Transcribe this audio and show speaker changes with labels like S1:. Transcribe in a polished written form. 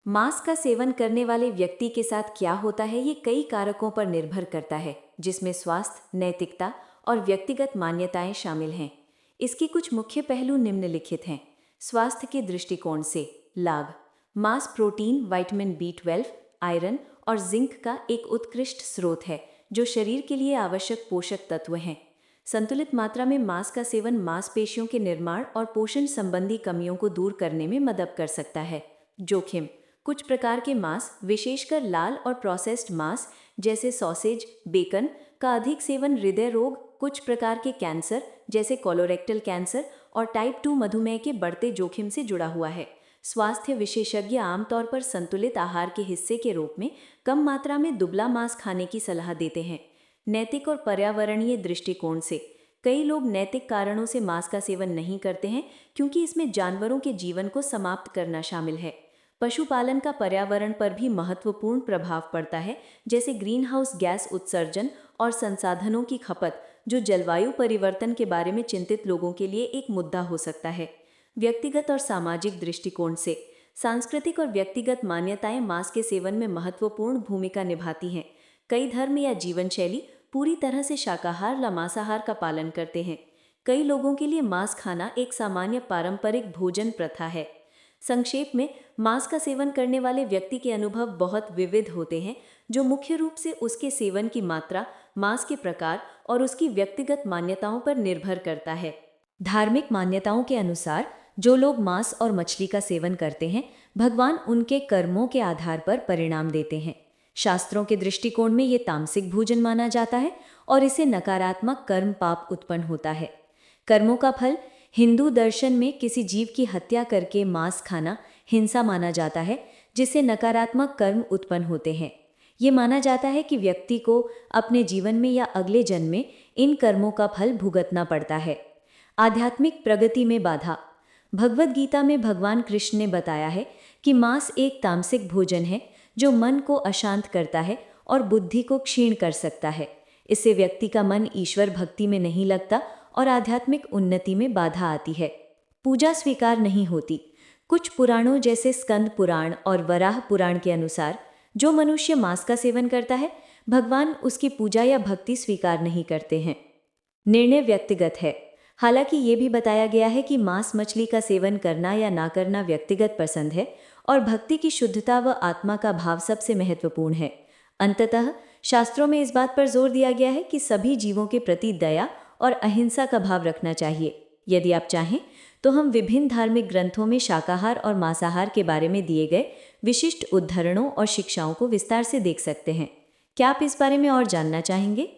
S1: मांस का सेवन करने वाले व्यक्ति के साथ क्या होता है ये कई कारकों पर निर्भर करता है, जिसमें स्वास्थ्य, नैतिकता और व्यक्तिगत मान्यताएं शामिल हैं। इसके कुछ मुख्य पहलू निम्नलिखित हैं। स्वास्थ्य के दृष्टिकोण से लाभ। मांस प्रोटीन, विटामिन B12, आयरन और जिंक का एक उत्कृष्ट स्रोत है, जो शरीर के लिए आवश्यक पोषक तत्व हैं। संतुलित मात्रा में मांस का सेवन मांसपेशियों के निर्माण और पोषण संबंधी कमियों को दूर करने में मदद कर सकता है। जोखिम। कुछ प्रकार के मांस, विशेषकर लाल और प्रोसेस्ड मांस जैसे सॉसेज, बेकन का अधिक सेवन हृदय रोग, कुछ प्रकार के कैंसर जैसे कोलोरेक्टल कैंसर और टाइप 2 मधुमेह के बढ़ते जोखिम से जुड़ा हुआ है। स्वास्थ्य विशेषज्ञ आमतौर पर संतुलित आहार के हिस्से के रूप में कम मात्रा में दुबला मांस खाने की सलाह देते हैं। नैतिक और पर्यावरणीय दृष्टिकोण से कई लोग नैतिक कारणों से मांस का सेवन नहीं करते हैं, क्योंकि इसमें जानवरों के जीवन को समाप्त करना शामिल है। पशुपालन का पर्यावरण पर भी महत्वपूर्ण प्रभाव पड़ता है, जैसे ग्रीन हाउस गैस उत्सर्जन और संसाधनों की खपत, जो जलवायु परिवर्तन के बारे में चिंतित लोगों के लिए एक मुद्दा हो सकता है। व्यक्तिगत और सामाजिक दृष्टिकोण से सांस्कृतिक और व्यक्तिगत मान्यताएं मांस के सेवन में महत्वपूर्ण भूमिका निभाती हैं। कई धर्म या जीवन शैली पूरी तरह से शाकाहार या मांसाहार का पालन करते हैं। कई लोगों के लिए मांस खाना एक सामान्य पारंपरिक भोजन प्रथा है। संक्षेप में, मांस का सेवन करने वाले व्यक्ति के अनुभव बहुत विविध होते हैं, जो मुख्य रूप से उसके सेवन की मात्रा, मांस के प्रकार और उसकी व्यक्तिगत मान्यताओं पर निर्भर करता है। धार्मिक मान्यताओं के अनुसार जो लोग मांस और मछली का सेवन करते हैं, भगवान उनके कर्मों के आधार पर परिणाम देते हैं। शास्त्रों के दृष्टिकोण में ये तामसिक भोजन माना जाता है और इसे नकारात्मक कर्म पाप उत्पन्न होता है। कर्मों का फल। हिंदू दर्शन में किसी जीव की हत्या करके मांस खाना हिंसा माना जाता है, जिससे नकारात्मक कर्म उत्पन्न होते हैं। ये माना जाता है कि व्यक्ति को अपने जीवन में या अगले जन्म में इन कर्मों का फल भुगतना पड़ता है। आध्यात्मिक प्रगति में बाधा। भगवद गीता में भगवान कृष्ण ने बताया है कि मांस एक तामसिक भोजन है, जो मन को अशांत करता है और बुद्धि को क्षीण कर सकता है। इससे व्यक्ति का मन ईश्वर भक्ति में नहीं लगता और आध्यात्मिक उन्नति में बाधा आती है। पूजा स्वीकार नहीं होती। कुछ पुराणों जैसे स्कंद पुराण और वराह पुराण के अनुसार जो मनुष्य मांस का सेवन करता है, भगवान उसकी पूजा या भक्ति स्वीकार नहीं करते हैं। निर्णय व्यक्तिगत है। हालांकि ये भी बताया गया है कि मांस मछली का सेवन करना या ना करना व्यक्तिगत पसंद है और भक्ति की शुद्धता व आत्मा का भाव सबसे महत्वपूर्ण है। अंततः शास्त्रों में इस बात पर जोर दिया गया है कि सभी जीवों के प्रति दया और अहिंसा का भाव रखना चाहिए। यदि आप चाहें तो हम विभिन्न धार्मिक ग्रंथों में शाकाहार और मांसाहार के बारे में दिए गए विशिष्ट उद्धरणों और शिक्षाओं को विस्तार से देख सकते हैं। क्या आप इस बारे में और जानना चाहेंगे?